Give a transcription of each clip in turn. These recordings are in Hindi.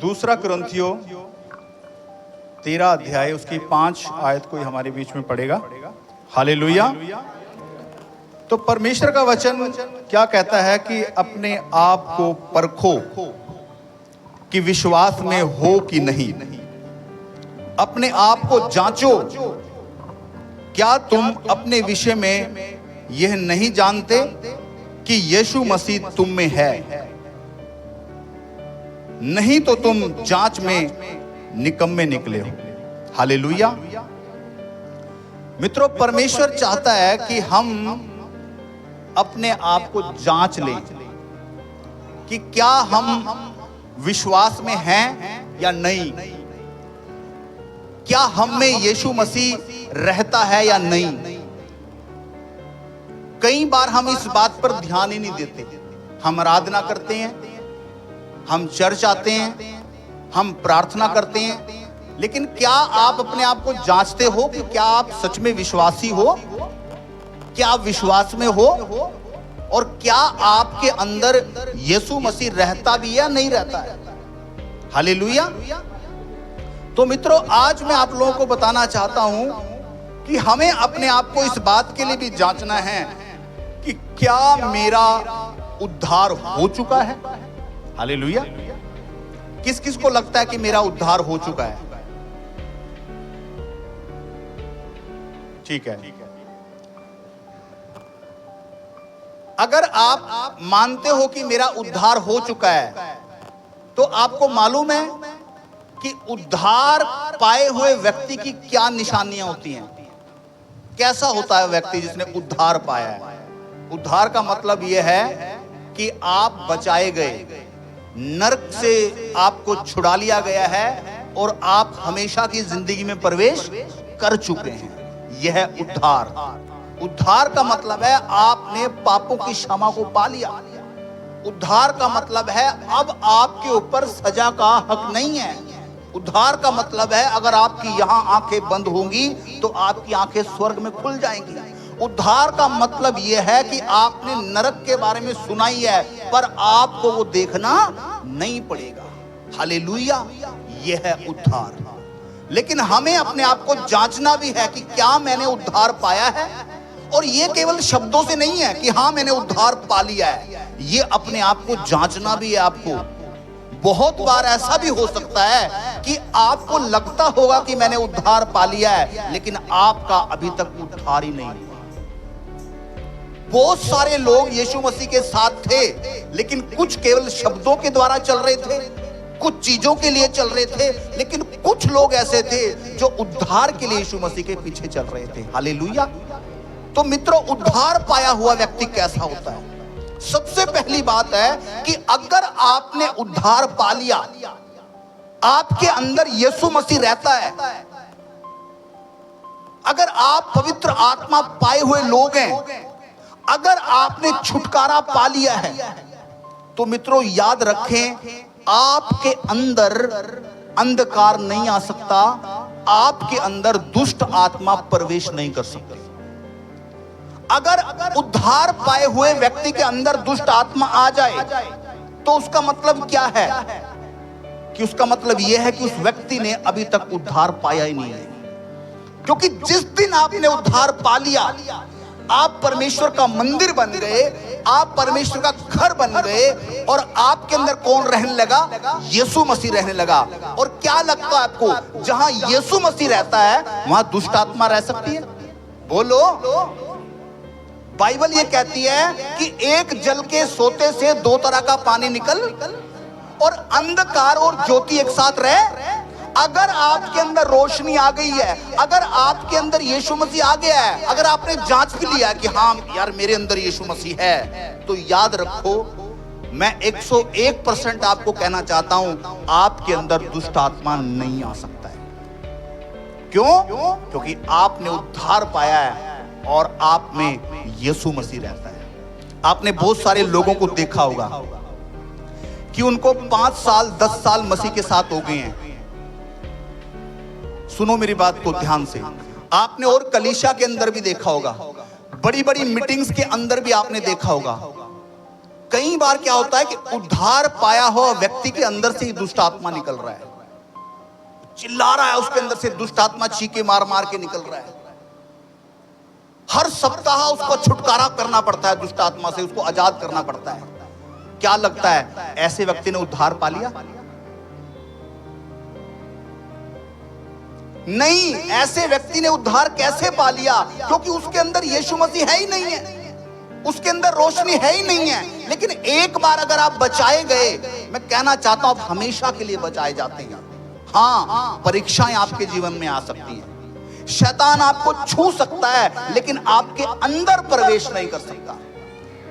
दूसरा कुरिन्थियों 13 अध्याय उसकी 5 आयत कोई हमारे बीच में पढ़ेगा। हालेलुया। तो परमेश्वर का वचन क्या कहता है कि अपने आप को परखो कि विश्वास में हो कि नहीं। अपने आप को जांचो, क्या तुम अपने विषय में यह नहीं जानते कि यीशु मसीह तुम में है, नहीं तो तुम जांच में निकम्मे निकले हो। हालेलुया। मित्रों, परमेश्वर चाहता है कि हम अपने आप को जांच लें कि क्या हम विश्वास में हैं या नहीं, क्या हम में यीशु मसीह रहता है या नहीं। कई बार हम इस बात पर ध्यान ही नहीं देते। हम आराधना करते हैं, हम चर्च आते हैं, हम प्रार्थना करते हैं, लेकिन क्या आप अपने आप को जांचते हो कि क्या आप सच में विश्वासी हो, क्या आप विश्वास में हो, और क्या आपके अंदर यीशु मसीह रहता भी है या नहीं रहता है। हालेलुया। तो मित्रों, आज मैं आप लोगों को बताना चाहता हूं कि हमें अपने आप को इस बात के लिए भी जांचना है कि क्या मेरा उद्धार हो चुका है। हालेलुया। किस किस को लगता है कि मेरा उद्धार हो चुका है? ठीक है। अगर आप मानते हो कि मेरा उद्धार हो चुका है, तो आपको मालूम है कि उद्धार पाए हुए व्यक्ति की क्या निशानियां होती हैं। कैसा होता है व्यक्ति जिसने उद्धार पाया है? उद्धार का मतलब यह है कि आप बचाए गए, नरक से आपको छुड़ा लिया गया है और आप हमेशा की जिंदगी में प्रवेश कर चुके हैं। यह है उद्धार। उद्धार का मतलब है आपने पापों की क्षमा को पा लिया। उद्धार का मतलब है अब आपके ऊपर सजा का हक नहीं है। उद्धार का मतलब है अगर आपकी यहां आंखें बंद होंगी तो आपकी आंखें स्वर्ग में खुल जाएंगी। उद्धार का मतलब यह है कि आपने नरक के बारे में सुना ही है, पर आपको वो देखना नहीं पड़ेगा। हालेलुया। यह है उद्धार। लेकिन हमें अपने आप को जांचना भी है कि क्या मैंने उद्धार पाया है। और ये केवल शब्दों से नहीं है कि हाँ मैंने उद्धार पा लिया है, ये अपने आप को जांचना भी है। आपको बहुत बार ऐसा भी हो सकता है कि आपको लगता होगा कि मैंने उद्धार पा लिया है, लेकिन आपका अभी तक उद्धार ही नहीं हुआ। बहुत सारे लोग यीशु मसीह के साथ थे, लेकिन कुछ केवल शब्दों के द्वारा चल रहे थे, कुछ चीजों के लिए चल रहे थे, लेकिन कुछ लोग ऐसे थे जो उद्धार के लिए यीशु मसीह के पीछे चल रहे थे। हालेलुया। तो मित्रों, उद्धार पाया हुआ व्यक्ति कैसा होता है? सबसे पहली बात है कि अगर आपने उद्धार पा लिया, आपके अंदर यीशु मसीह रहता है, अगर आप पवित्र आत्मा पाए हुए लोग हैं, अगर आपने छुटकारा पा लिया है, तो मित्रों याद रखें, आपके अंदर अंधकार नहीं आ सकता, आपके अंदर दुष्ट आत्मा प्रवेश नहीं कर सकती। अगर उद्धार पाए हुए व्यक्ति के अंदर दुष्ट आत्मा आ जाए तो उसका मतलब क्या है? कि उसका मतलब यह है कि उस व्यक्ति ने अभी तक उद्धार पाया ही नहीं है। क्योंकि जिस दिन आपने उद्धार पा लिया, आप परमेश्वर का मंदिर बन गए, आप परमेश्वर का घर बन गए, और आपके अंदर कौन रहने लगा? यीशु मसीह रहने लगा। और क्या लगता है आपको, जहां यीशु मसीह रहता है वहां दुष्ट आत्मा रह सकती है? बोलो। बाइबल ये कहती है कि एक जल के सोते से दो तरह का पानी निकल, और अंधकार और ज्योति एक साथ रहे। अगर आपके अंदर रोशनी आ गई है, अगर आपके अंदर यीशु मसीह आ गया है, अगर आपने जांच भी लिया कि हाँ यार मेरे अंदर यीशु मसीह है, तो याद रखो, मैं 101% आपको कहना चाहता हूं, आपके अंदर दुष्ट आत्मा नहीं आ सकता है। क्यों? क्योंकि आपने उद्धार पाया है और आप में यीशु मसीह रहता है। आपने बहुत सारे लोगों को देखा होगा कि उनको 5 साल 10 साल मसीह के साथ हो गए हैं। सुनो मेरी बात को ध्यान से। आपने और कलीसिया के अंदर भी देखा होगा, बड़ी बड़ी मीटिंग्स के अंदर भी आपने देखा होगा कई बार क्या होता है कि उद्धार पाया हुआ व्यक्ति के अंदर से ही दुष्ट आत्मा निकल रहा है, चिल्ला रहा है, उसके अंदर से दुष्ट आत्मा चीखे मार मार के निकल रहा है। हर सप्ताह उसको छुटकारा करना पड़ता है दुष्ट आत्मा से, उसको आजाद करना पड़ता है। क्या लगता है ऐसे व्यक्ति ने उद्धार पा लिया? नहीं, ऐसे व्यक्ति ने उद्धार कैसे पा लिया? क्योंकि उसके अंदर यीशु मसीह है ही नहीं है, उसके अंदर रोशनी है ही नहीं है। लेकिन एक बार अगर आप बचाए गए, मैं कहना चाहता हूं आप हमेशा के लिए बचाए जाते हैं। हाँ, परीक्षाएं आपके जीवन में आ सकती हैं, शैतान आपको छू सकता है लेकिन आपके अंदर प्रवेश नहीं कर सकता।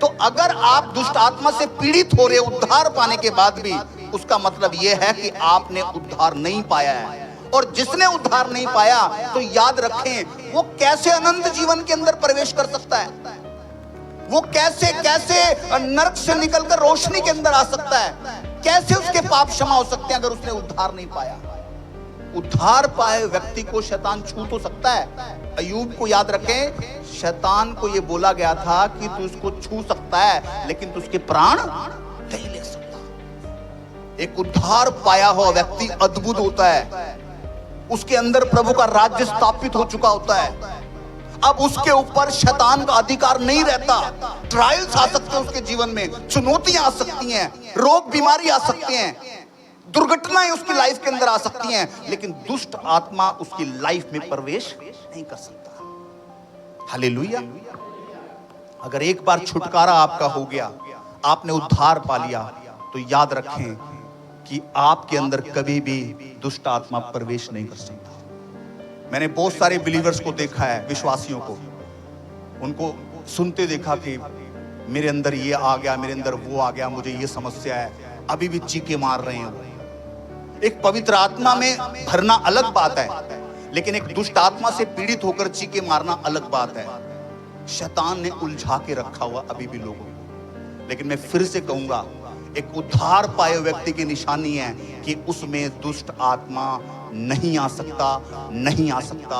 तो अगर आप दुष्ट आत्मा से पीड़ित हो रहे उद्धार पाने के बाद भी, उसका मतलब यह है कि आपने उद्धार नहीं पाया है। और जिसने उद्धार नहीं पाया तो याद रखें, वो कैसे अनंत जीवन के अंदर प्रवेश कर सकता है? वो कैसे नरक से निकलकर रोशनी के अंदर आ सकता है? कैसे उसके पाप क्षमा हो सकते हैं अगर उसने उद्धार नहीं पाया? उद्धार पाए व्यक्ति को शैतान छू तो सकता है। अय्यूब को याद रखें, शैतान को यह बोला गया था कि तू इसको छू सकता है लेकिन तू उसके प्राण नहीं ले सकता। एक उद्धार पाया हुआ व्यक्ति अद्भुत होता है, उसके अंदर प्रभु का राज्य स्थापित हो चुका होता है। अब उसके ऊपर शैतान का अधिकार नहीं रहता। ट्रायल्स आ सकते हैं उसके जीवन में, चुनौतियां आ सकती हैं, रोग बीमारी आ सकती हैं, दुर्घटनाएं उसकी लाइफ के अंदर आ सकती हैं, लेकिन दुष्ट आत्मा उसकी लाइफ में प्रवेश नहीं कर सकता। हालेलुया। अगर एक बार छुटकारा आपका हो गया, आपने उद्धार पा लिया, तो याद रखें कि आपके अंदर कभी भी दुष्ट आत्मा प्रवेश नहीं कर सकता। मैंने बहुत सारे बिलीवर्स को देखा है, विश्वासियों को, उनको सुनते देखा कि मेरे अंदर ये आ गया, मेरे अंदर वो आ गया, मुझे ये समस्या है, अभी भी चीखे मार रहे हैं। एक पवित्र आत्मा में भरना अलग बात है, लेकिन एक दुष्ट आत्मा से पीड़ित होकर चीखे मारना अलग बात है। शैतान ने उलझा के रखा हुआ अभी भी लोगों को। लेकिन मैं फिर से कहूंगा, एक उद्धार पाए व्यक्ति की निशानी है कि उसमें दुष्ट आत्मा नहीं आ सकता, नहीं आ सकता,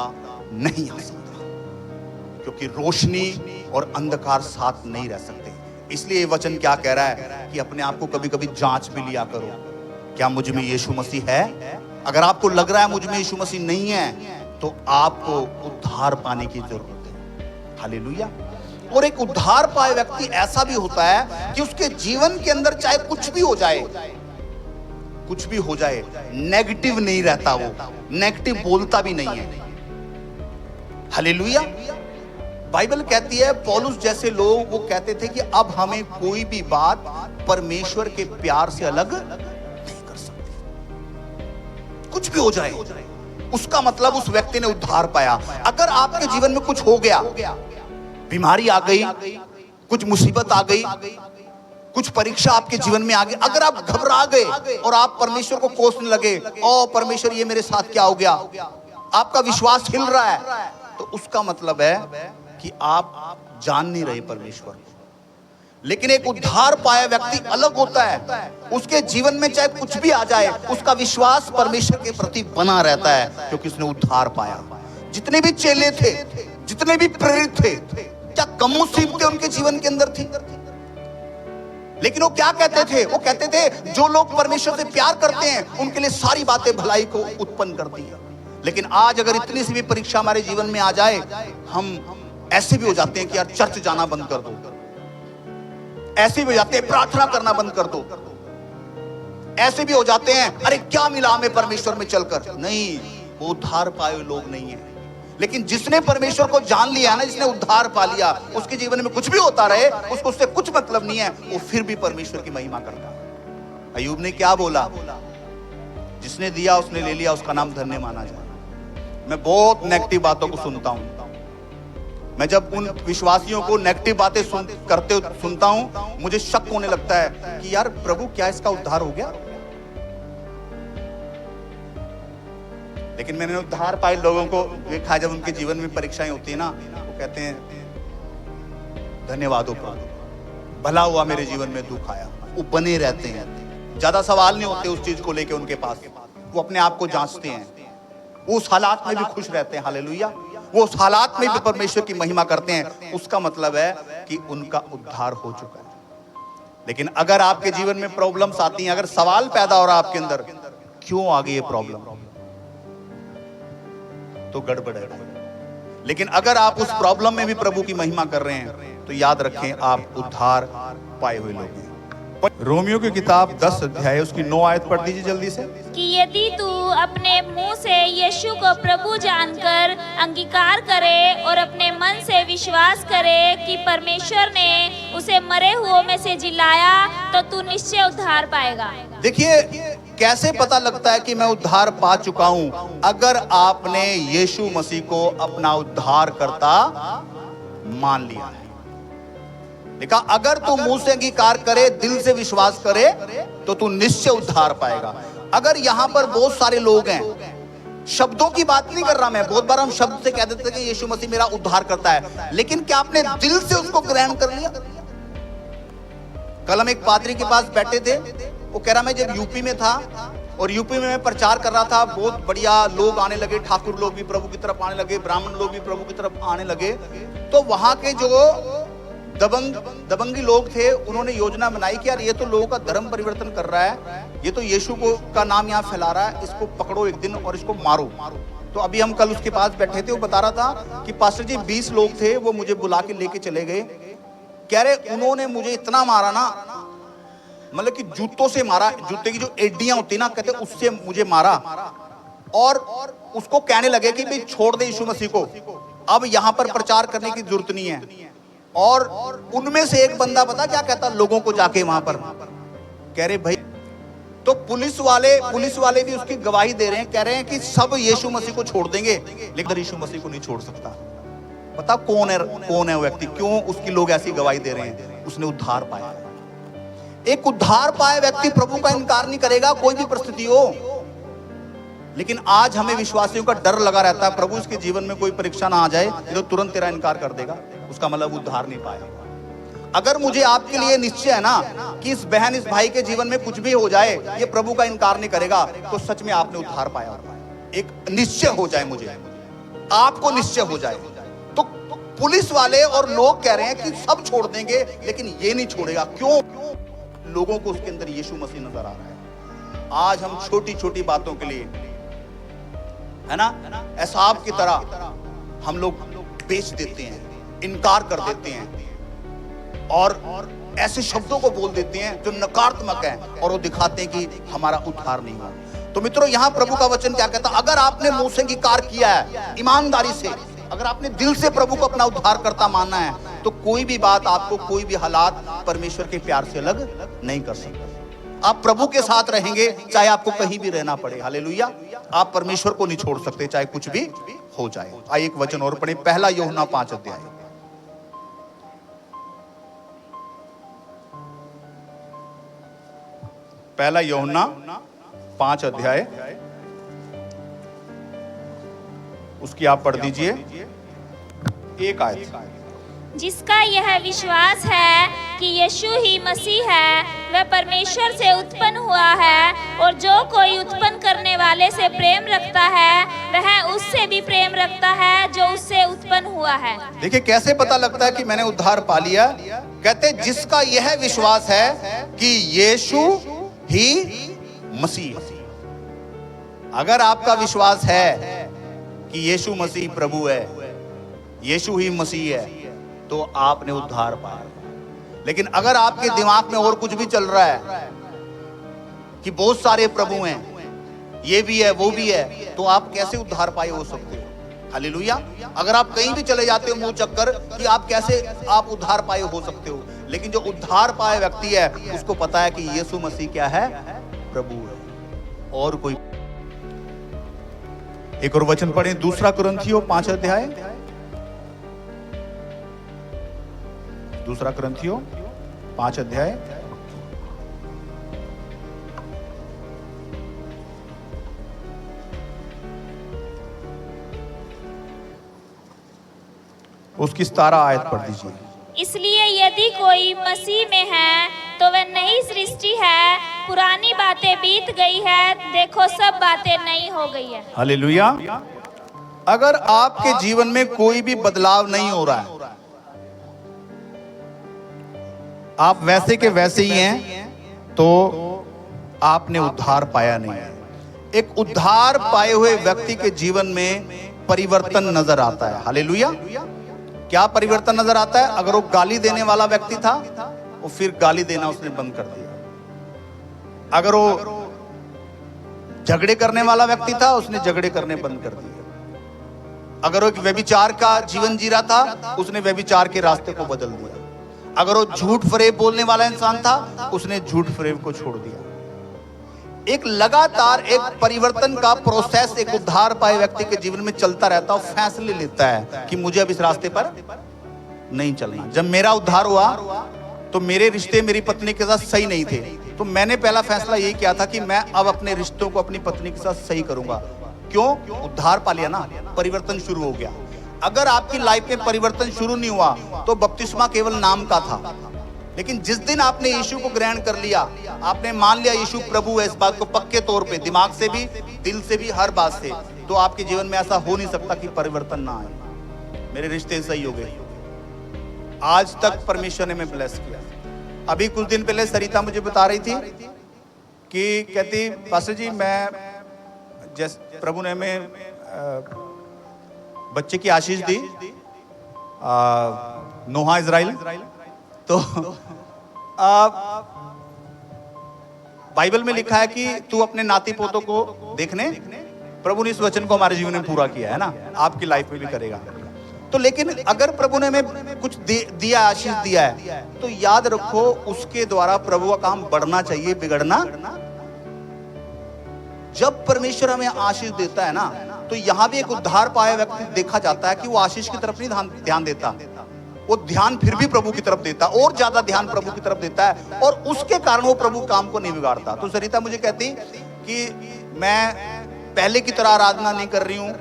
नहीं आ सकता, क्योंकि रोशनी और अंधकार साथ नहीं रह सकते। इसलिए ये वचन क्या कह रहा है कि अपने आप को कभी कभी जांच भी लिया करो, क्या मुझ में यीशु मसीह है? अगर आपको लग रहा है मुझ में यीशु मसीह नहीं है, तो आपको उद्धार पाने की जरूरत है। हालेलुया। और एक उद्धार पाए व्यक्ति ऐसा भी होता है कि उसके जीवन के अंदर चाहे कुछ भी हो जाए, कुछ भी हो जाए, नेगेटिव नहीं रहता, वो नेगेटिव बोलता भी नहीं है। हालेलुया। बाइबल कहती है, पौलुस जैसे लोग वो कहते थे कि अब हमें कोई भी बात परमेश्वर के प्यार से अलग नहीं कर सकती। कुछ भी हो जाए, उसका मतलब उस व्यक्ति ने उद्धार पाया। अगर आपके जीवन में कुछ हो गया, बीमारी आ गई, कुछ मुसीबत आ गई, कुछ परीक्षा आपके जीवन में आ गई, अगर आप घबरा गए और आप परमेश्वर को कोसने लगे, ओ परमेश्वर ये मेरे साथ क्या हो गया, आपका विश्वास हिल रहा है, तो उसका मतलब है कि आप जान नहीं रहे परमेश्वर को। लेकिन एक उद्धार पाया व्यक्ति अलग होता है, उसके जीवन में चाहे कुछ भी आ जाए, उसका विश्वास परमेश्वर के प्रति बना रहता है, क्योंकि उसने उद्धार पाया। जितने भी चेले थे, जितने भी प्रेरित थे, क्या कम मुसीबतें उनके जीवन के अंदर थी? लेकिन वो क्या कहते थे? वो कहते थे जो लोग परमेश्वर से प्यार करते हैं उनके लिए सारी बातें भलाई को उत्पन्न करती है। लेकिन आज अगर इतनी सी भी परीक्षा हमारे जीवन में आ जाए, हम ऐसे भी हो जाते हैं कि यार चर्च जाना बंद कर दो, ऐसे भी हो जाते हैं प्रार्थना करना बंद कर दो, ऐसे भी हो जाते हैं अरे क्या मिला हमें परमेश्वर में चलकर। नहीं, वो उद्धार पाए लोग नहीं है। लेकिन जिसने परमेश्वर को जान लिया ना, जिसने उद्धार पा लिया, उसके जीवन में कुछ भी होता रहे, उसको उससे कुछ मतलब नहीं है, वो फिर भी परमेश्वर की महिमा करता है। अय्यूब ने क्या बोला? जिसने दिया उसने ले लिया, उसका नाम धन्य माना जाए। मैं बहुत नेगेटिव बातों को सुनता हूं। मैं जब उन विश्वासियों को नेगेटिव बातें सुनता हूं, मुझे शक होने लगता है कि यार प्रभु क्या इसका उद्धार हो गया? लेकिन मैंने उद्धार पाए लोगों को देखा, जब उनके जीवन में परीक्षाएं होती है ना, वो कहते हैं धन्यवाद हो प्रभु, भला हुआ मेरे जीवन में दुख आया। वो बने रहते हैं, ज्यादा सवाल नहीं होते उस चीज को लेके उनके पास। वो अपने आप को जांचते हैं, वो उस हालात में भी खुश रहते हैं। हालेलुया। वो उस हालात में भी परमेश्वर की महिमा करते हैं। उसका मतलब है कि उनका उद्धार हो चुका है। लेकिन अगर आपके जीवन में प्रॉब्लम्स आती हैं, अगर सवाल पैदा हो रहा है आपके अंदर, क्यों आ गई ये प्रॉब्लम, तो गड़बड़ है। लेकिन अगर आप उस प्रॉब्लम में भी प्रभु की महिमा कर रहे हैं, तो याद रखें आप उद्धार पाए हुए लोग हैं। रोमियो की किताब 10 अध्याय उसकी 9 आयत पढ़ दीजिए जल्दी से। कि यदि तू अपने मुंह से यीशु को प्रभु जानकर अंगीकार करे और अपने मन से विश्वास करे कि परमेश्वर ने उसे मरे हुओं में से जिलाया, तो तू निश्चय उद्धार पाएगा। देखिए कैसे पता लगता है कि मैं उद्धार पा चुका हूं, अगर आपने यीशु मसीह को अपना उद्धार करता मान लिया है। देखा, अगर तू मुंह से अंगीकार करे, दिल से विश्वास करे, तो तू निश्चय उद्धार पाएगा। अगर यहां पर बहुत सारे लोग हैं, शब्दों की बात नहीं कर रहा मैं, बहुत बार हम शब्द से कह देते हैं कि यीशु मसीह मेरा उद्धार करता है, लेकिन क्या आपने दिल से उसको ग्रहण कर लिया? कल हम एक पादरी के पास बैठे थे, वो कह रहा मैं जब यूपी में था और यूपी में मैं प्रचार कर रहा था, बहुत बढ़िया लोग आने लगे, ठाकुर लोग भी प्रभु की तरफ आने लगे, ब्राह्मण लोग भी प्रभु की तरफ आने लगे। तो वहां के जो दबंगी लोग थे, उन्होंने योजना बनाई कि यार ये तो लोगों का धर्म परिवर्तन कर रहा है, ये तो यीशु को का नाम यहाँ फैला रहा है, इसको पकड़ो एक दिन और इसको मारो। तो अभी हम कल उसके पास बैठे थे, वो बता रहा था कि पास्टर जी 20 लोग थे, वो मुझे बुला के लेके चले गए, कह रहे उन्होंने मुझे इतना मारा ना, मतलब कि जूतों से मारा, जूते की जो एडियां होती ना, कहते उससे मुझे मारा, और उसको कहने लगे कि भाई छोड़ दे यीशु मसीह को, अब यहाँ पर प्रचार करने की जरूरत नहीं है। और उनमें से एक बंदा पता क्या कहता लोगों को जाके वहां पर, कह रहे भाई, तो पुलिस वाले भी उसकी गवाही दे रहे हैं, कह रहे हैं कि सब यीशु मसीह को छोड़ देंगे, लेकिन यीशु मसीह को नहीं छोड़ सकता। पता कौन है वो व्यक्ति, क्यों उसकी लोग ऐसी गवाही दे रहे हैं? उसने उद्धार पाया। एक उद्धार पाए व्यक्ति प्रभु का इनकार नहीं करेगा, कोई भी परिस्थिति हो। लेकिन आज हमें विश्वासियों का डर लगा रहता है, प्रभु इसके जीवन में कोई परीक्षा ना आ जाए तो तुरंत तेरा इनकार कर देगा, उसका मतलब उद्धार नहीं पाएगा। अगर मुझे आपके लिए निश्चय है ना कि इस बहन इस भाई के जीवन में कुछ भी हो जाए, ये प्रभु का इनकार नहीं करेगा, तो सच में आपने उद्धार पाया। एक निश्चय हो जाए, मुझे आपको निश्चय हो जाए। तो पुलिस वाले और लोग कह रहे हैं कि सब छोड़ देंगे, लेकिन ये नहीं छोड़ेगा। क्यों? लोगों को उसके अंदर यीशु मसीह नजर आ रहा है। आज हम छोटी छोटी बातों के लिए, है ना, एसाब की तरह हम लोग बेच देते हैं, इनकार कर देते हैं, और ऐसे शब्दों को बोल देते हैं जो नकारात्मक है, और वो दिखाते हैं कि हमारा उद्धार नहीं हुआ। तो मित्रों, यहां प्रभु का वचन क्या कहता है? अगर आपने मुंह से अंगीकार किया है ईमानदारी से, अगर आपने दिल से प्रभु को अपना उद्धार करता मानना है, तो कोई भी बात आपको, कोई भी हालात परमेश्वर के प्यार से अलग नहीं कर सकता। आप प्रभु के साथ रहेंगे, चाहे आपको कहीं भी रहना पड़े। हालेलुया। आप परमेश्वर को नहीं छोड़ सकते, चाहे कुछ भी हो जाए। आइए एक वचन और पढ़े, पहला यूहन्ना 5 अध्याय। पहला यूहन्ना 5 अध्याय उसकी आप पढ़ दीजिए एक आयत। जिसका यह विश्वास है कि यीशु ही मसीह है, वह परमेश्वर से उत्पन्न हुआ है, और जो कोई उत्पन्न करने वाले से प्रेम रखता है, वह उससे भी प्रेम रखता है जो उससे उत्पन्न हुआ है। देखिए कैसे पता लगता है कि मैंने उद्धार पा लिया? कहते जिसका यह विश्वास है कि यीशु ही मसीह। अगर आपका विश्वास है कि यीशु मसीह प्रभु है, यीशु ही मसीह है, तो आपने उद्धार पाया। लेकिन अगर आपके दिमाग में और कुछ भी चल रहा है कि बहुत सारे प्रभु हैं, ये भी है वो भी है, तो आप कैसे उद्धार पाए हो सकते हो? हालेलुया। अगर आप कहीं भी चले जाते हो मुंह चक्कर कि आप कैसे आप उद्धार पाए हो सकते हो, लेकिन जो उद्धार पाए व्यक्ति है उसको पता है कि यीशु मसीह क्या है? प्रभु है, और कोई। एक और वचन पढ़ें, दूसरा कुरिन्थियों 5 अध्याय। दूसरा कुरिन्थियों 5 अध्याय उसकी 17 आयत पढ़ दीजिए। इसलिए यदि कोई मसीह में है तो वह नई सृष्टि है, पुरानी बातें बीत गई है, देखो सब बातें नई हो गई है। हालेलुया। अगर आपके जीवन में कोई भी बदलाव नहीं हो रहा है, आप वैसे के वैसे ही हैं तो आपने उद्धार पाया नहीं है। एक उद्धार पाए हुए व्यक्ति के जीवन में परिवर्तन नजर आता है। हालेलुया। क्या परिवर्तन नजर आता है? अगर वो गाली देने वाला व्यक्ति था, वो फिर गाली देना उसने बंद कर दिया। अगर वो झगड़े करने वाला व्यक्ति था, उसने झगड़े करने बंद कर दिए। अगर वो एक व्यभिचार का जीवन जी रहा था, उसने व्यभिचार के रास्ते को बदल दिया। अगर वो झूठ फरेब बोलने वाला इंसान था, उसने झूठ फरेब को छोड़ दिया। एक लगातार एक परिवर्तन का प्रोसेस एक उद्धार पाए व्यक्ति के जीवन में चलता रहता है। फैसले लेता है कि मुझे अब इस रास्ते पर नहीं चलना। जब मेरा उद्धार हुआ तो मेरे रिश्ते मेरी पत्नी के साथ सही नहीं थे, तो मैंने पहला फैसला यही किया था कि मैं अब अपने रिश्तों को अपनी पत्नी के साथ सही करूंगा। क्यों? उद्धार पा लिया ना, परिवर्तन शुरू हो गया। अगर आपकी लाइफ में परिवर्तन शुरू नहीं हुआ तो बपतिस्मा केवल नाम का था। लेकिन जिस दिन आपने यीशु को ग्रहण कर लिया, आपने मान लिया यीशु प्रभु है, इस बात को पक्के तौर पे दिमाग से भी, दिल से भी, हर बात से, तो आपके जीवन में ऐसा हो नहीं सकता कि परिवर्तन ना आए। मेरे रिश्ते सही हो गए। आज तक परमेश्वर ने मैं ब्लेस किया। अभी कुछ दिन पहले सरिता मुझे बता रही थी कि कहती, पास्टर जी मैं प्रभु ने हमें बच्चे की आशीष दी, नोहा इजराइल। तो बाइबल में लिखा है कि तू अपने नाती पोतों को देखने, प्रभु ने इस वचन को हमारे जीवन में पूरा किया है ना, आपकी लाइफ में भी करेगा। तो लेकिन अगर प्रभु ने हमें कुछ दिया, आशीष दिया है, तो याद रखो उसके द्वारा प्रभु का काम बढ़ना चाहिए, बिगड़ना। जब परमेश्वर हमें आशीष देता है ना, तो यहां भी एक उद्धार पाया व्यक्ति देखा जाता है कि वो आशीष की तरफ नहीं ध्यान देता, वो ध्यान फिर भी प्रभु की तरफ देता, और ज्यादा ध्यान प्रभु की तरफ देता है, और उसके कारण वो प्रभु काम को नहीं बिगाड़ता। तो सरिता मुझे कहती कि मैं पहले की तरह आराधना नहीं कर रही हूं,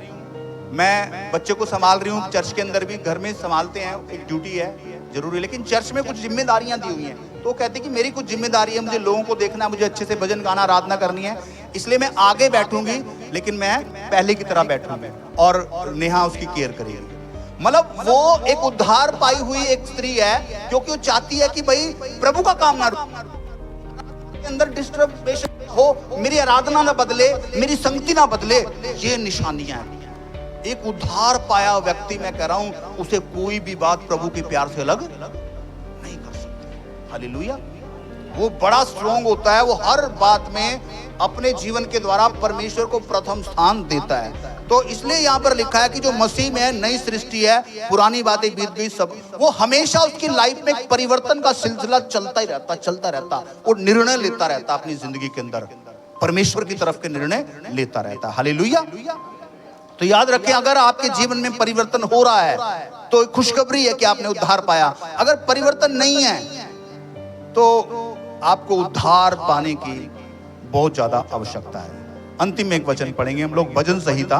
मैं बच्चे को संभाल रही हूँ, चर्च के अंदर भी, घर में संभालते हैं, एक ड्यूटी है, जरूरी, लेकिन चर्च में कुछ जिम्मेदारियां दी हुई हैं। तो कहते कि मेरी कुछ जिम्मेदारी है, मुझे लोगों को देखना है, मुझे अच्छे से भजन गाना, आराधना करनी है, इसलिए मैं आगे बैठूंगी, लेकिन मैं पहले की तरह बैठूंगी और नेहा उसकी केयर करेगी। मतलब वो एक उद्धार पाई हुई एक स्त्री है, क्योंकि वो चाहती है कि भाई प्रभु का काम ना रुके, अंदर डिस्टर्बेशन हो, मेरी आराधना ना बदले, मेरी संगति ना बदले। ये निशानियां हैं। एक उद्धार पाया व्यक्ति, मैं कह रहा हूं, उसे कोई भी बात प्रभु के प्यार से अलग नहीं कर सकती। हालेलुया। वो बड़ा स्ट्रॉन्ग होता है, वो हर बात में अपने जीवन के द्वारा परमेश्वर को प्रथम स्थान देता है। तो इसलिए यहां पर लिखा है कि जो मसीह में नई सृष्टि है, पुरानी बातें बीत गई, सब, वो हमेशा उसकी लाइफ में एक परिवर्तन का सिलसिला चलता ही रहता, चलता रहता, और निर्णय लेता रहता अपनी जिंदगी के अंदर, परमेश्वर की तरफ के निर्णय लेता रहता। हालेलुया। तो याद रखें, अगर आपके जीवन में परिवर्तन हो रहा है तो खुशखबरी है कि आपने उद्धार पाया। अगर परिवर्तन नहीं है तो आपको उद्धार पाने की बहुत ज्यादा आवश्यकता है। अंतिम में एक वचन पढ़ेंगे हम लोग, भजन संहिता,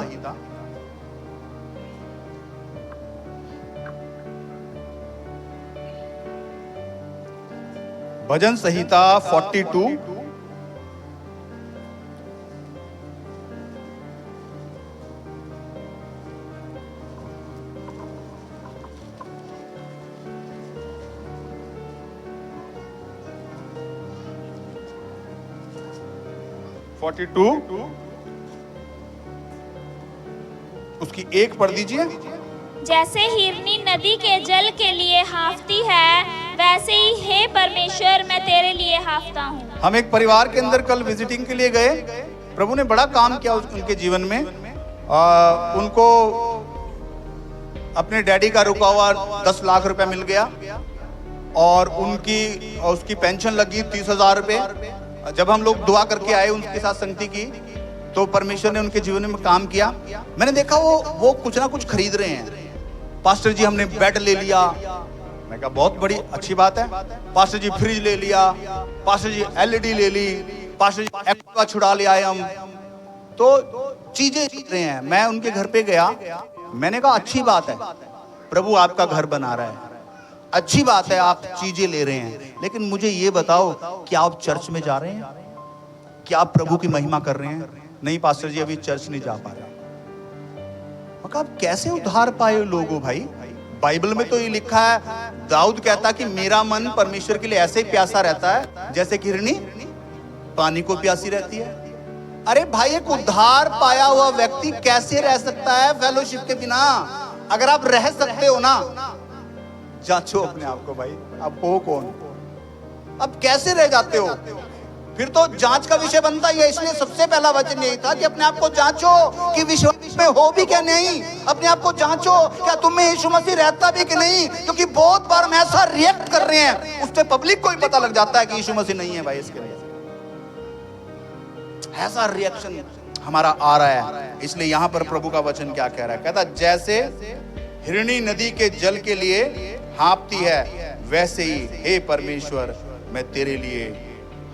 भजन संहिता 42 42 उसकी एक पढ़ दीजिए। जैसे हिरनी नदी के जल के लिए हाफती है, वैसे ही हे परमेश्वर मैं तेरे लिए हाफता हूँ। हम एक परिवार के अंदर कल विजिटिंग के लिए गए, प्रभु ने बड़ा काम किया उनके जीवन में। उनको अपने डैडी का रुका हुआ 10 लाख रुपया मिल गया, और उसकी पेंशन लगी 30,000 रुपये। जब हम लोग दुआ करके आए, उनके साथ संगति की, तो परमेश्वर ने उनके जीवन में काम किया। मैंने देखा वो कुछ ना कुछ खरीद रहे हैं। पास्टर जी हमने बेड ले लिया, मैं कहा बहुत बड़ी अच्छी बात है। पास्टर जी फ्रिज ले लिया, पास्टर जी LED ले ली, पास्टर जी एक्टिवा छुड़ा ले आए हम। तो चीजें जीत रहे हैं। मैं उनके घर पे गया, मैंने कहा अच्छी बात है, प्रभु आपका घर बना रहा है, अच्छी बात है, आप चीजें ले रहे हैं, लेकिन मुझे ये बताओ, क्या आप चर्च में जा रहे हैं? क्या आप प्रभु की महिमा कर रहे हैं? नहीं पास्टर जी, अभी चर्च नहीं जा पा रहे। आप कैसे उद्धार पाए लोग हो भाई? बाइबल में तो ये लिखा है, दाऊद कहता कि मेरा मन परमेश्वर के लिए ऐसे ही प्यासा रहता है जैसे कि हिरनी पानी को प्यासी रहती है। अरे भाई, एक उद्धार पाया हुआ व्यक्ति कैसे रह सकता है फेलोशिप के बिना? अगर आप रह सकते हो ना, जांचो अपने आप को भाई, आप हो कौन? अब कैसे रह जाते हो? फिर तो जांच का विषय बनता ही है। इसलिए सबसे पहला वचन यही था कि अपने आप को जांचो कि विश्वास में हो भी क्या नहीं। अपने आप को जांचो, क्या तुम में यीशु मसीह रहता भी कि नहीं? क्योंकि बहुत बार हम ऐसा रिएक्ट कर रहे हैं, उससे पब्लिक को ही पता लग जाता है कि यीशु मसीह नहीं है भाई। इसके लिए ऐसा रिएक्शन हमारा आ रहा है। इसलिए यहां पर प्रभु का वचन क्या कह रहा है? कहता जैसे हिरणी नदी के जल के लिए हाँफती है, वैसे ही हे परमेश्वर मैं तेरे लिए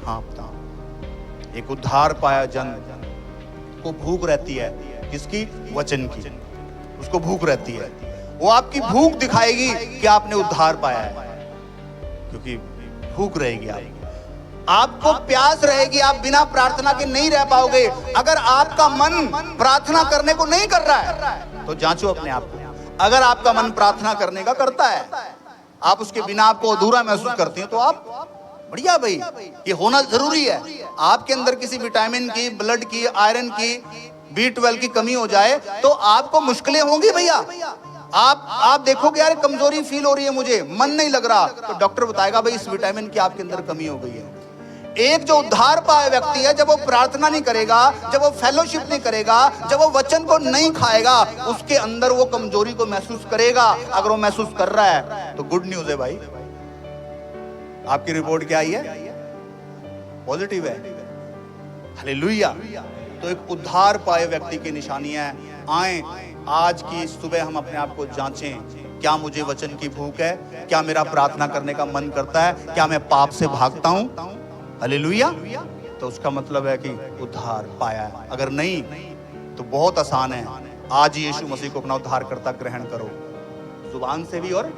हाँफता हूं। एक उद्धार पाया जन को भूख रहती है, किसकी? वचन की। उसको भूख रहती है। वो आपकी भूख दिखाएगी कि आपने उद्धार पाया है, क्योंकि भूख रहेगी आपको प्यास रहेगी। आप बिना प्रार्थना के नहीं रह पाओगे। अगर आपका मन प्रार्थना करने को नहीं कर रहा है तो जांचो अपने आप को। अगर आपका मन प्रार्थना करने का करता है, आप उसके बिना आपको अधूरा महसूस करते हैं, तो आप बढ़िया भाई, ये होना जरूरी है। आपके अंदर किसी विटामिन की, ब्लड की, आयरन की, B12 की कमी हो जाए तो आपको मुश्किलें होंगी भैया। आप देखोगे यार कमजोरी फील हो रही है, मुझे मन नहीं लग रहा, तो डॉक्टर बताएगा भाई इस विटामिन की आपके अंदर कमी हो गई है। एक जो उद्धार पाया व्यक्ति है, जब वो प्रार्थना नहीं करेगा, जब वो फेलोशिप नहीं करेगा, जब वो वचन को नहीं खाएगा, उसके अंदर वो कमजोरी को महसूस करेगा। अगर वो महसूस कर रहा है तो गुड न्यूज है भाई। आपकी रिपोर्ट क्या आई है? पॉजिटिव है। हालेलुया। तो एक उद्धार पाए व्यक्ति की निशानियां आए। आज की सुबह हम अपने आप को जांचें, क्या मुझे वचन की भूख है? क्या मेरा प्रार्थना करने का मन करता है? क्या मैं पाप से भागता हूं? हालेलुया। तो उसका मतलब है कि उद्धार पाया है। अगर नहीं तो बहुत आसान है, आज यीशु मसीह को अपना उद्धारकर्ता ग्रहण करो, जुबान से भी और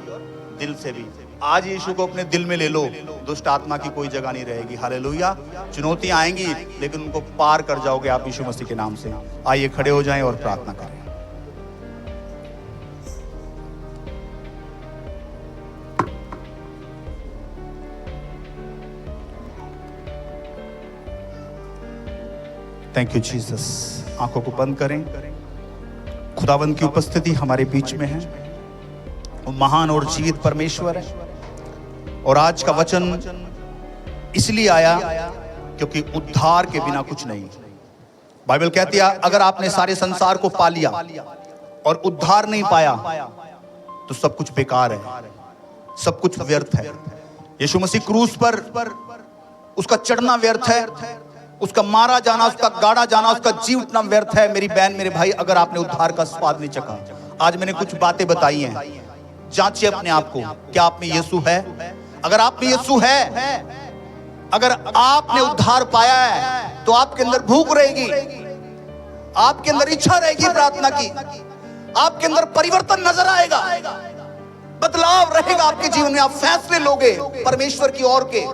दिल से भी। आज यीशु को अपने दिल में ले लो, दुष्ट आत्मा की कोई जगह नहीं रहेगी। हालेलुया। चुनौतियां आएंगी लेकिन उनको पार कर जाओगे आप यीशु मसीह के नाम से। आइए खड़े हो जाएं और प्रार्थना करें। Thank you Jesus. आंखों को बंद करें। खुदावंद की उपस्थिति हमारे बीच में है। वो महान और जीवित परमेश्वर है। और आज का वचन इसलिए आया क्योंकि उद्धार के बिना कुछ नहीं। बाइबल कहती है अगर आपने सारे संसार को पा लिया और उद्धार नहीं पाया तो सब कुछ बेकार है, सब कुछ व्यर्थ है। यीशु मसीह क्रूस पर उसका चढ़ना व्यर्थ है, उसका मारा जाना, उसका गाड़ा जाना, उसका जी उठना व्यर्थ है। मेरी बहन, मेरे भाई, अगर आपने उद्धार का स्वाद नहीं चखा, आज मैंने कुछ बातें बताई हैं, जांचिए अपने आप को, क्या आप में यीशु है? अगर आप में यीशु है, अगर आपने उद्धार पाया है तो आपके अंदर भूख रहेगी, आपके अंदर इच्छा रहेगी प्रार्थना की, आपके अंदर परिवर्तन नजर आएगा, बदलाव रहेगा आपके जीवन में। आप फैसले लोगे परमेश्वर की ओर के,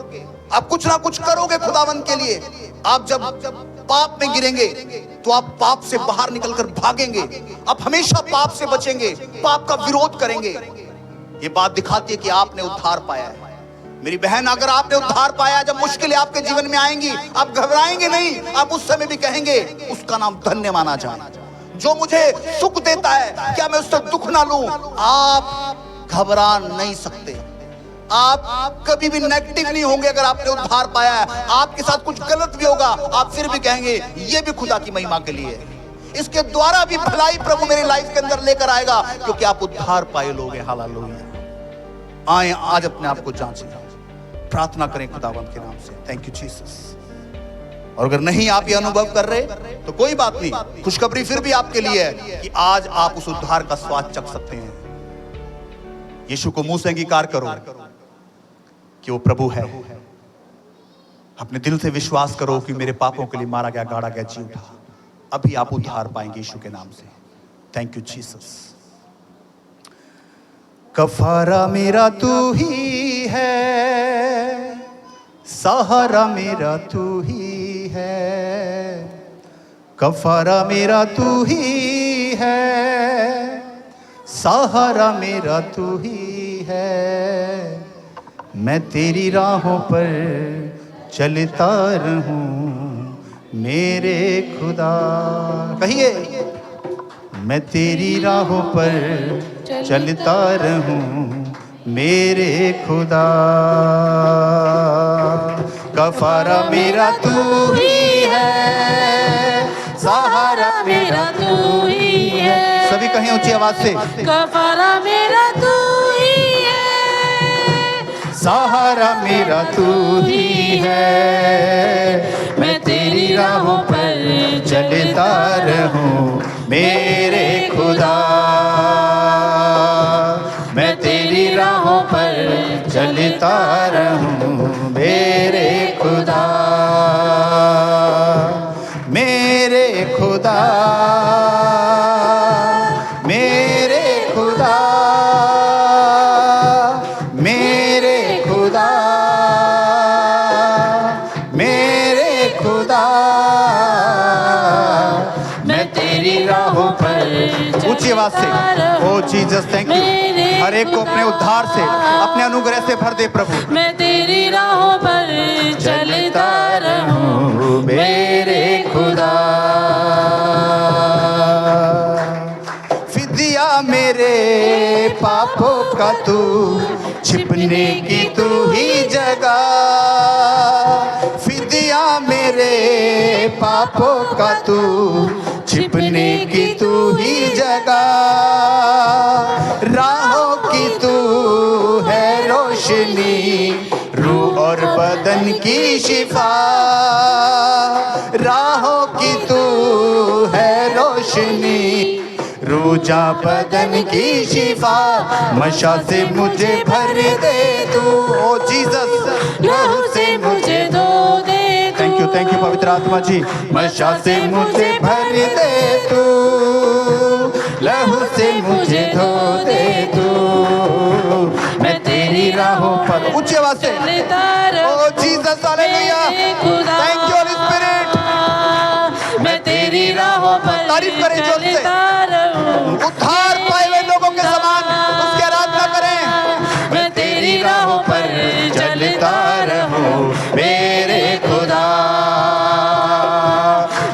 आप कुछ ना कुछ करोगे खुदावंद के लिए। आप जब पाप में गिरेंगे तो आप पाप से बाहर निकलकर भागेंगे। आप हमेशा पाप से बचेंगे, पाप का विरोध करेंगे। ये बात दिखाती है कि आपने उद्धार पाया है। मेरी बहन, अगर आपने उद्धार पाया, जब मुश्किलें आपके जीवन में आएंगी आप घबराएंगे नहीं। आप उस समय भी कहेंगे उसका नाम धन्य माना जाए। जो मुझे सुख देता है क्या मैं उससे दुख ना लूं? आप घबरा नहीं सकते। आप कभी भी नेगेटिव नहीं होंगे। अगर आपने उद्धार पाया है, आपके साथ कुछ गलत भी होगा, आप फिर भी कहेंगे ये भी खुदा की महिमा के लिए, इसके द्वारा भी भलाई प्रभु मेरी लाइफ के अंदर लेकर आएगा, क्योंकि आप उद्धार पाए लोग हैं। हालेलुया। आए आज अपने आप को जांचें, प्रार्थना करें खुदावंद के नाम से। Thank you Jesus. और अगर नहीं आप ये अनुभव कर रहे तो कोई बात नहीं, खुशखबरी फिर भी आपके लिए है कि आज आप उस उद्धार का स्वाद चख सकते हैं। यीशु को मुंह से अंगीकार करो कि वो प्रभु है। अपने दिल से विश्वास करो कि मेरे पापों के लिए मारा गया, गाड़ा गया, जी उठा। अभी आप उद्धार पाएंगे यीशु के नाम से। Thank you Jesus. कफारा मेरा तू ही है, सहारा मेरा तू ही है, कफारा मेरा तू ही है, सहारा मेरा तू ही है, मैं तेरी राहों पर चलता रहूं मेरे खुदा। कहिए, मैं तेरी राहों पर चलता रहूं मेरे खुदा। कफारा मेरा तू ही है, सहारा मेरा तू ही है। सभी कहें ऊंची आवाज से, कफारा मेरा तू ही है, सहारा मेरा तू ही है, मैं तेरी राहों पर चलता रहूं मेरे खुदा। मैं तेरी राहों पर चलता रहूं मेरे खुदा, मेरे खुदा, मेरे खुदा, मेरे खुदा, मेरे खुदा। मैं तेरी राहों पर, ऊंची आवाज से, ओ जीसस थैंक यू। हर एक को अपने उद्धार से, अपने अनुग्रह से भर दे प्रभु। मैं तेरी राहों पर चलता रहूं मेरे खुदा। फिदिया मेरे पापों का तू, छिपने की तू ही जगह। फिदिया मेरे पापों का तू, छिपने की तू ही जगह। राहों की तू है रोशनी, रूह और बदन की शिफा। राहों की तू है रोशनी, रूजा बदन की शिफा। मशा से मुझे भर दे तू, ओ जीसस, लहू से मुझे धो दे तू। थैंक यू पवित्र आत्मा जी। मशा से मुझे भर दे तू, लहू से मुझे धो दे तू। मैं तेरी राहों पर, ऊंची आवाज से, O Jesus hallelujah, thank you holy spirit. मैं तेरी राहों पर तारीफ करें जोर से, चलता रहूं उद्धार पाए हुए लोगों के समान उसकी आराधना करें। मैं तेरी राहों पर चलता रहूं मेरे खुदा,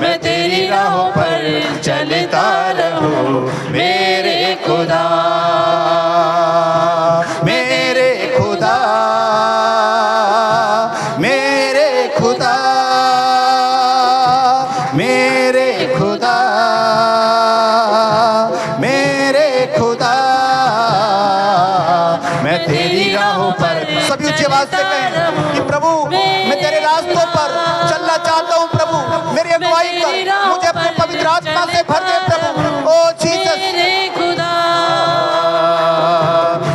मैं तेरी राहों पर चलता रहूं मेरे खुदा, मेरे खुदा, मेरे खुदा, मेरे खुदा, मेरे खुदा। मैं तेरी राहों पर, सभी ऊंची आवाज से कहें कि प्रभु मैं तेरे रास्तों पर चलना चाहता हूं। प्रभु मेरी अगुवाई कर, मुझे अपने पवित्र आत्मा से भर दे प्रभु। ओ जीसस, मेरे खुदा,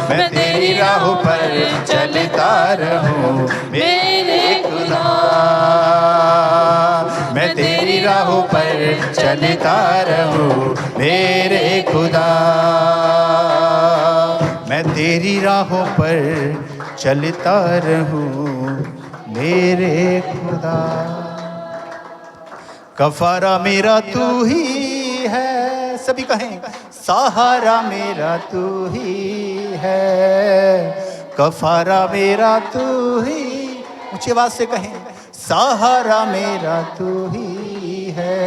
मैं तेरी राहों पर चलता रहूं मेरे खुदा। मैं तेरी राहों पर चलता रहूं मेरे खुदा। मैं तेरी राहों पर चलता रहूं मेरे खुदा। कफारा मेरा तू ही है, सभी कहें, सहारा मेरा तू ही है, कफारा मेरा तू ही। ऊंची आवाज से कहें, सहारा मेरा तू ही है,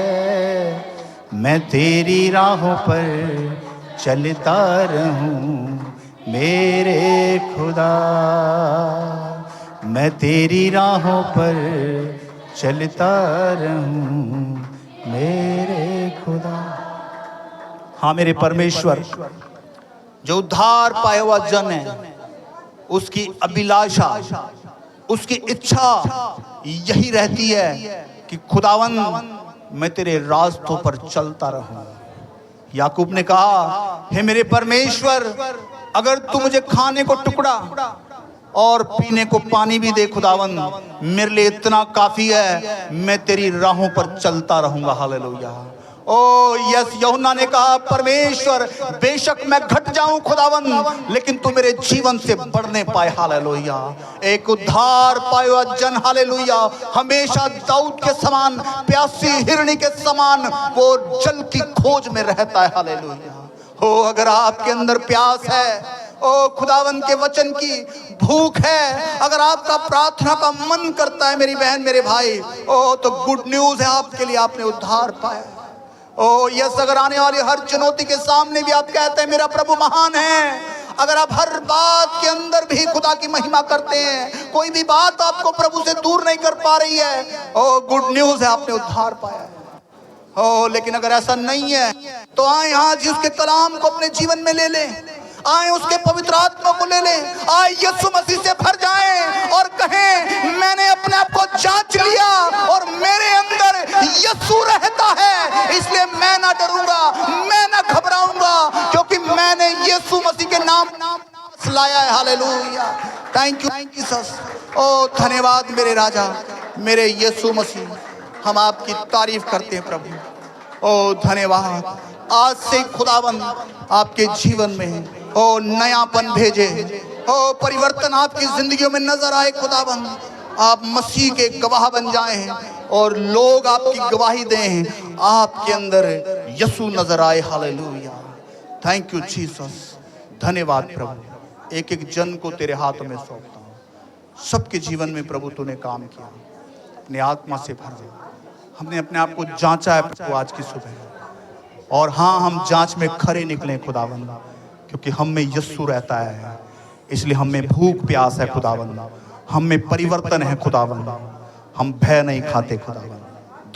मैं तेरी राहों पर चलता रहूं मेरे खुदा। मैं तेरी राहों पर चलता रहूं मेरे खुदा। हाँ मेरे परमेश्वर, जो उद्धार पाया हुआ जन है, उसकी अभिलाषा, उसकी इच्छा यही रहती है कि खुदावन मैं तेरे रास्तों पर चलता रहूं। याकूब ने कहा, हे मेरे परमेश्वर, अगर तू मुझे खाने को टुकड़ा और पीने को पानी भी दे खुदावन, मेरे लिए इतना काफी है, मैं तेरी राहों पर चलता रहूंगा। हालेलुया। ओ यस, यूहन्ना ने कहा, परमेश्वर बेशक मैं घट जाऊं खुदावन, लेकिन तू मेरे जीवन से बढ़ने पाए। हालेलुया। एक उद्धार पाए हुआ जन, हालेलुया, हमेशा दाऊद के समान, प्यासी हिरणी के समान वो जल की खोज में रहता है। हालेलुया। हो अगर आपके अंदर प्यास है, ओ खुदावन के वचन की भूख है, अगर आपका प्रार्थना का मन करता है मेरी बहन मेरे भाई, ओ तो गुड न्यूज है आपके लिए, आपने उद्धार पाया। ओ यस, अगर आने वाली हर चुनौती के सामने भी आप कहते हैं मेरा प्रभु महान है, अगर आप हर बात के अंदर भी खुदा की महिमा करते हैं, कोई भी बात आपको प्रभु से दूर नहीं कर पा रही है, ओ गुड न्यूज है आपने उद्धार पाया है। ओ लेकिन अगर ऐसा नहीं है तो आए आज उसके कलाम को अपने जीवन में ले लें, आए उसके पवित्र आत्मा को ले लें, आए यीशु मसीह से भर जाएं और कहें मैंने अपने आप को जांच लिया और मेरे अंदर यीशु रहता है, इसलिए मैं ना डरूंगा, मैं ना घबराऊंगा, क्योंकि मैंने यीशु मसीह के नाम लाया है। Hallelujah, thank you Jesus. ओ धन्यवाद मेरे राजा, मेरे यीशु मसीह, हम आपकी तारीफ करते हैं प्रभु। ओ धन्यवाद, आज से खुदावन आपके जीवन में ओ नयापन भेजे, ओ परिवर्तन आपकी जिंदगियों में नजर आए खुदावन, आप मसीह के गवाह बन जाएं और लोग आपकी गवाही दें, आपके अंदर यीशु नजर आए। Hallelujah, thank you Jesus. धन्यवाद प्रभु, एक एक जन को तेरे हाथों में सौंपता हूँ। सबके जीवन में प्रभु तूने काम किया, अपने आत्मा से भर दे। हमने अपने आप को जांचा है प्रभु आज की सुबह, और हाँ हम जांच में खरे निकले खुदावन, क्योंकि हम में यीशु रहता है, इसलिए हम में भूख प्यास है खुदावन, हम में परिवर्तन है खुदावन, हम भय नहीं खाते खुदावन।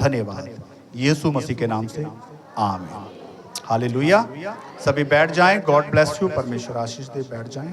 धन्यवाद यीशु मसीह के नाम से, आमीन। हालेलुया। सभी बैठ जाएं। God bless you. परमेश्वर आशीष दे। बैठ जाएं।